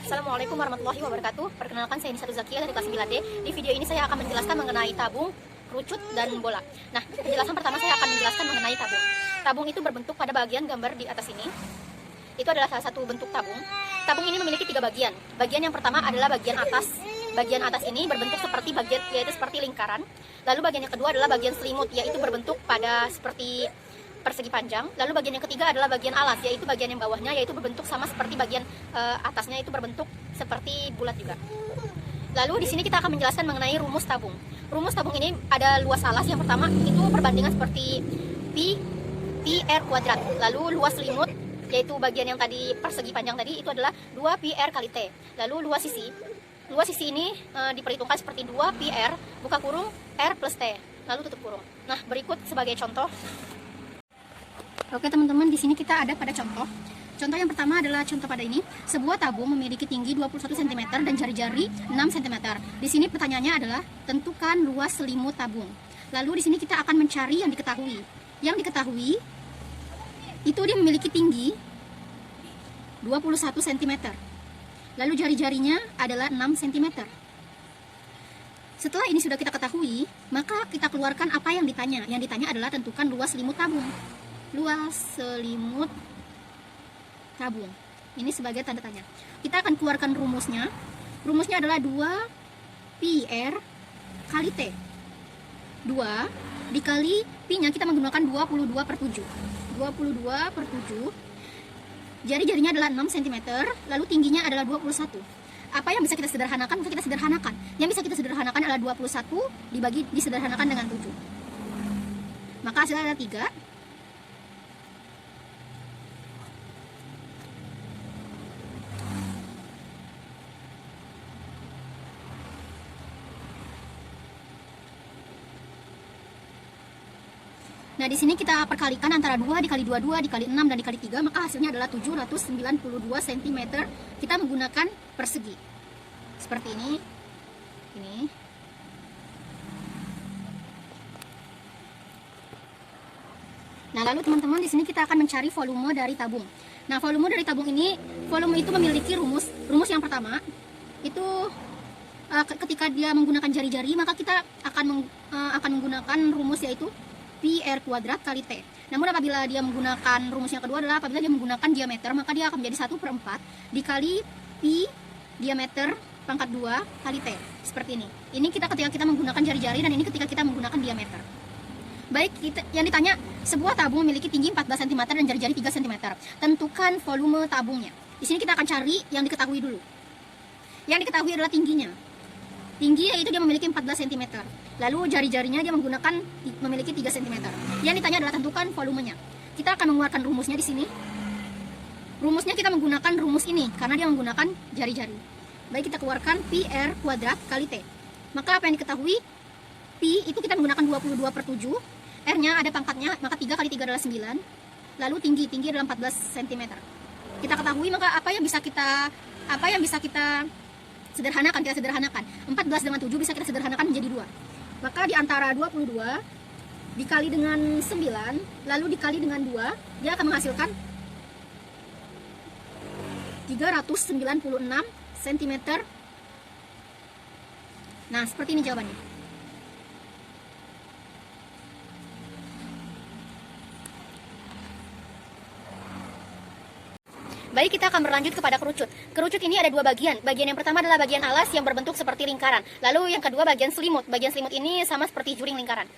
Assalamualaikum warahmatullahi wabarakatuh. Perkenalkan, saya Nisa Zakia dari kelas 9D. Di video ini saya akan menjelaskan mengenai tabung, kerucut, dan bola. Nah, penjelasan pertama saya akan menjelaskan mengenai tabung. Tabung itu berbentuk pada bagian gambar di atas ini. Itu adalah salah satu bentuk tabung. Tabung ini memiliki 3 bagian. Bagian yang pertama adalah bagian atas. Bagian atas ini berbentuk seperti bagian, yaitu seperti lingkaran. Lalu bagian yang kedua adalah bagian selimut, yaitu berbentuk pada seperti persegi panjang. Lalu bagian yang ketiga adalah bagian alas, yaitu bagian yang bawahnya, yaitu berbentuk sama seperti bagian atasnya, itu berbentuk seperti bulat juga. Lalu di sini kita akan menjelaskan mengenai rumus tabung. Rumus tabung ini ada luas alas yang pertama itu perbandingan seperti pi r kuadrat. Lalu luas selimut, yaitu bagian yang tadi persegi panjang tadi, itu adalah 2 pi r kali t. Lalu luas sisi ini diperhitungkan seperti 2 pi r buka kurung r plus t, lalu tutup kurung. Nah, berikut sebagai contoh. Oke teman-teman, di sini kita ada pada contoh. Contoh yang pertama adalah contoh pada ini. Sebuah tabung memiliki tinggi 21 cm dan jari-jari 6 cm. Di sini pertanyaannya adalah tentukan luas selimut tabung. Lalu di sini kita akan mencari yang diketahui. Yang diketahui itu dia memiliki tinggi 21 cm. Lalu jari-jarinya adalah 6 cm. Setelah ini sudah kita ketahui, maka kita keluarkan apa yang ditanya. Yang ditanya adalah tentukan luas selimut tabung. Luas selimut tabung. Ini sebagai tanda tanya. Kita akan keluarkan rumusnya. Rumusnya adalah 2 pi r kali t. 2 dikali pi-nya kita menggunakan 22/7. 22/7. Jari-jarinya adalah 6 cm, lalu tingginya adalah 21. Apa yang bisa kita sederhanakan? Bisa kita sederhanakan. Yang bisa kita sederhanakan adalah 21 disederhanakan dengan 7. Maka hasilnya adalah 3. Nah, di sini kita perkalikan antara 2 dikali 22 dikali 6 dan dikali 3, maka hasilnya adalah 792 cm. Kita menggunakan persegi. Seperti ini. Ini. Nah, lalu teman-teman di sini kita akan mencari volume dari tabung. Nah, volume dari tabung ini, volume itu memiliki rumus. Rumus yang pertama itu ketika dia menggunakan jari-jari, maka kita akan menggunakan rumus yaitu pi r kuadrat kali t. Namun apabila dia menggunakan rumus yang kedua adalah apabila dia menggunakan diameter, maka dia akan menjadi 1/4 dikali pi diameter pangkat 2 kali t. Seperti ini. Ini ketika kita menggunakan jari-jari, dan ini ketika kita menggunakan diameter. Baik, yang ditanya, sebuah tabung memiliki tinggi 14 cm dan jari-jari 3 cm. Tentukan volume tabungnya. Di sini kita akan cari yang diketahui dulu. Yang diketahui adalah tingginya. Tinggi yaitu dia memiliki 14 cm. Lalu jari-jarinya dia memiliki 3 cm. Yang ditanya adalah tentukan volumenya. Kita akan mengeluarkan rumusnya di sini. Rumusnya kita menggunakan rumus ini karena dia menggunakan jari-jari. Baik, kita keluarkan pi r kuadrat kali t. Maka apa yang diketahui? Pi itu kita menggunakan 22/7. R-nya ada pangkatnya, maka 3 kali 3 adalah 9. Lalu tinggi adalah 14 cm. Kita ketahui, maka apa yang bisa kita sederhanakan, kita sederhanakan. 14 dengan 7 bisa kita sederhanakan menjadi 2. Maka di antara 22 dikali dengan 9, lalu dikali dengan 2, dia akan menghasilkan 396 cm. Nah, seperti ini jawabannya. Baik, kita akan berlanjut kepada kerucut. Kerucut ini ada 2 bagian. Bagian yang pertama adalah bagian alas yang berbentuk seperti lingkaran. Lalu yang kedua bagian selimut. Bagian selimut ini sama seperti juring lingkaran.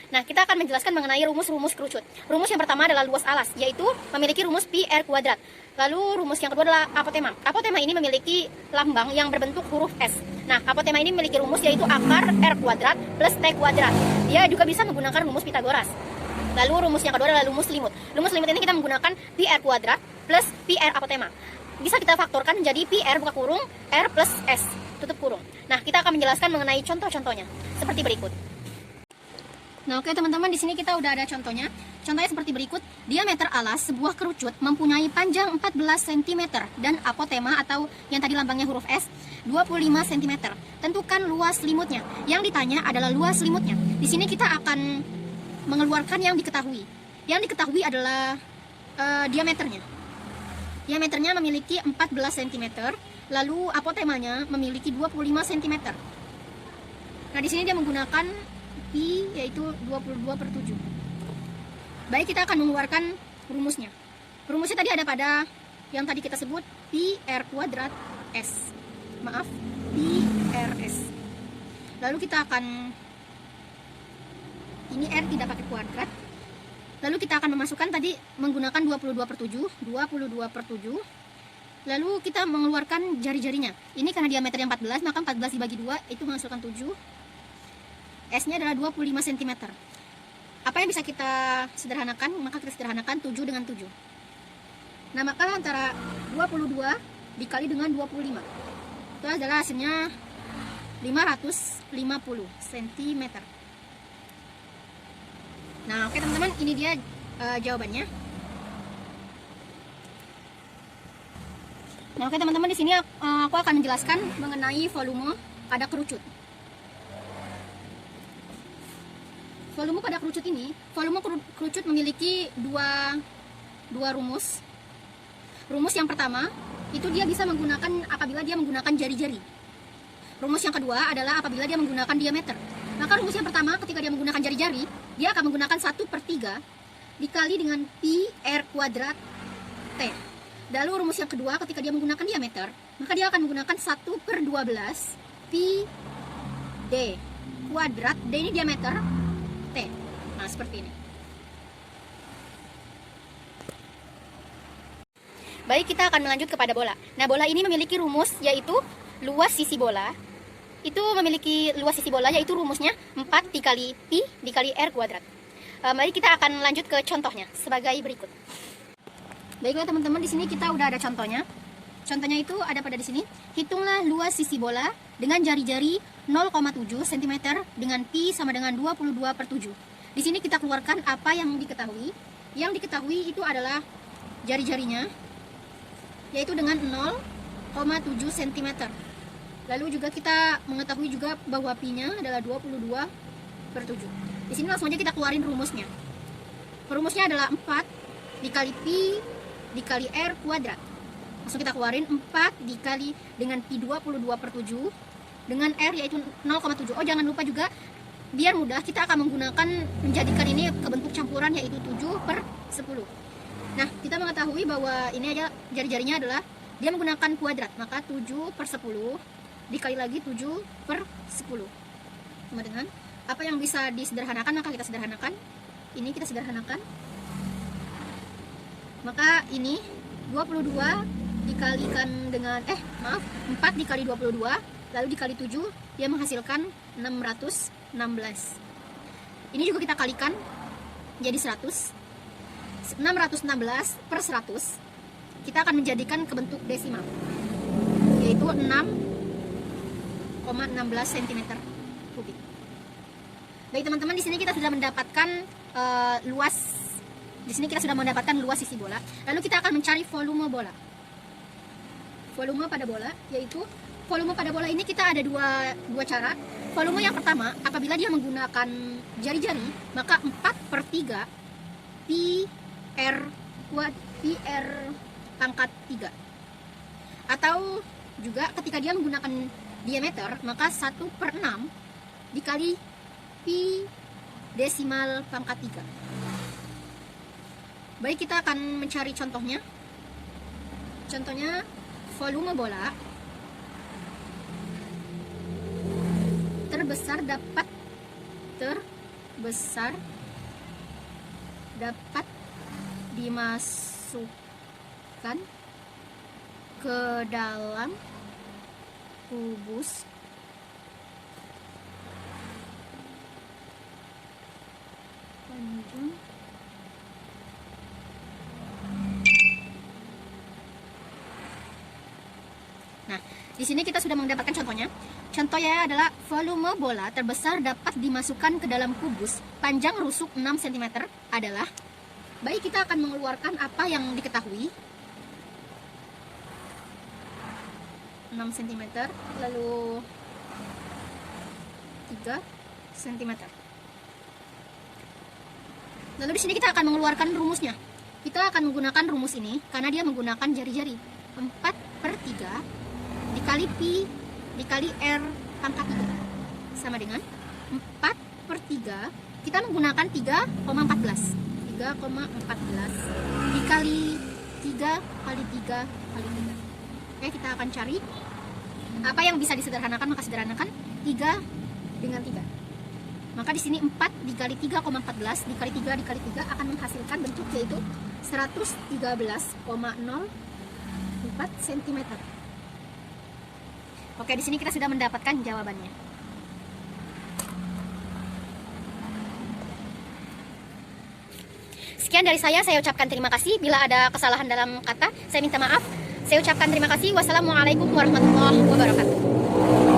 Nah, kita akan menjelaskan mengenai rumus-rumus kerucut. Rumus yang pertama adalah luas alas, yaitu memiliki rumus pi r kuadrat. Lalu rumus yang kedua adalah apotema. Apotema ini memiliki lambang yang berbentuk huruf S. Nah, apotema ini memiliki rumus yaitu akar r kuadrat plus t kuadrat. Dia juga bisa menggunakan rumus Pitagoras. Lalu rumus yang kedua adalah rumus selimut. Rumus selimut ini kita menggunakan pi r kuadrat plus pi r apotema. Bisa kita faktorkan menjadi pi r buka kurung r plus s tutup kurung. Nah, kita akan menjelaskan mengenai contoh-contohnya seperti berikut. Nah, oke teman-teman, di sini kita udah ada contohnya. Contohnya seperti berikut. Diameter alas sebuah kerucut mempunyai panjang 14 cm dan apotema atau yang tadi lambangnya huruf S 25 cm. Tentukan luas selimutnya. Yang ditanya adalah luas selimutnya. Di sini kita akan mengeluarkan yang diketahui. Yang diketahui adalah diameternya. Diameternya memiliki 14 cm, lalu apotemanya memiliki 25 cm. Nah, di sini dia menggunakan pi yaitu 22/7. Baik, kita akan mengeluarkan rumusnya. Rumusnya tadi ada pada yang tadi kita sebut pi r kuadrat s. Maaf, pi r s. Lalu kita akan, ini r tidak pakai kuadrat. Lalu kita akan memasukkan tadi menggunakan 22/7, 22/7. Lalu kita mengeluarkan jari-jarinya. Ini karena diameternya 14, maka 14 dibagi 2 itu menghasilkan 7. S-nya adalah 25 cm. Apa yang bisa kita sederhanakan? Maka kita sederhanakan 7 dengan 7. Nah, maka antara 22 dikali dengan 25. Itu adalah hasilnya 550 cm. Nah, oke teman-teman, ini dia jawabannya. Nah, oke teman-teman, di sini aku akan menjelaskan mengenai volume pada kerucut. Volume pada kerucut ini, volume kerucut memiliki dua rumus. Rumus yang pertama, itu dia bisa menggunakan apabila dia menggunakan jari-jari. Rumus yang kedua adalah apabila dia menggunakan diameter. Maka rumus yang pertama, ketika dia menggunakan jari-jari, dia akan menggunakan 1/3 dikali dengan pi r kuadrat t. Lalu rumus yang kedua, ketika dia menggunakan diameter, maka dia akan menggunakan 1/12 pi d kuadrat. D ini diameter, t. Nah, seperti ini. Baik, kita akan melanjut kepada bola. Nah, bola ini memiliki rumus, yaitu luas sisi bola. Itu memiliki luas sisi bola, yaitu rumusnya 4 dikali pi dikali r kuadrat. Mari kita akan lanjut ke contohnya sebagai berikut. Baiklah teman-teman, di sini kita udah ada contohnya. Contohnya itu ada pada di sini. Hitunglah luas sisi bola dengan jari-jari 0,7 cm dengan pi sama dengan 22/7. Di sini kita keluarkan apa yang diketahui. Yang diketahui itu adalah jari-jarinya, yaitu dengan 0,7 cm. Lalu juga kita mengetahui juga bahwa pi-nya adalah 22/7. Di sini langsung aja kita keluarin rumusnya. Rumusnya adalah 4 dikali pi dikali r kuadrat. Langsung kita keluarin 4 dikali dengan pi 22/7 dengan r yaitu 0,7. Oh, jangan lupa juga, biar mudah kita akan menggunakan menjadikan ini ke bentuk campuran, yaitu 7/10. Nah, kita mengetahui bahwa ini aja jari-jarinya adalah dia menggunakan kuadrat, maka 7/10 dikali lagi 7/10 sama dengan apa yang bisa disederhanakan, maka kita sederhanakan. Ini kita sederhanakan, maka ini 22 dikalikan dengan 4 dikali 22 lalu dikali 7, dia menghasilkan 616. Ini juga kita kalikan jadi 100. 616/100 kita akan menjadikan ke bentuk desimal, yaitu 6,16 cm kubik. Baik teman-teman, di sini kita sudah mendapatkan luas. Di sini kita sudah mendapatkan luas sisi bola. Lalu kita akan mencari volume bola. Volume pada bola, yaitu volume pada bola ini kita ada dua cara. Volume yang pertama, apabila dia menggunakan jari-jari, maka 4/3 pi r pangkat 3. Atau juga ketika dia menggunakan diameter, maka 1/6 dikali pi desimal pangkat 3. Baik, kita akan mencari contohnya. Contohnya, volume bola terbesar dapat dimasukkan ke dalam kubus panjang di sini kita sudah mendapatkan contohnya. Contohnya adalah volume bola terbesar dapat dimasukkan ke dalam kubus panjang rusuk 6 cm adalah. Baik, kita akan mengeluarkan apa yang diketahui. 6 cm lalu 3 cm. Lalu di sini kita akan mengeluarkan rumusnya. Kita akan menggunakan rumus ini karena dia menggunakan jari-jari. 4/3 dikali Pi dikali R pangkat 3 sama dengan 4/3. Kita menggunakan 3,14 dikali 3 kali 3 kali 3. Oke, kita akan cari apa yang bisa disederhanakan, maka sederhanakan 3 dengan 3. Maka di sini 4 dikali 3,14 dikali 3 dikali 3 akan menghasilkan bentuk yaitu 113,04 cm. Oke, di sini kita sudah mendapatkan jawabannya. Sekian dari saya ucapkan terima kasih. Bila ada kesalahan dalam kata, saya minta maaf. Saya ucapkan terima kasih. Wassalamualaikum warahmatullahi wabarakatuh.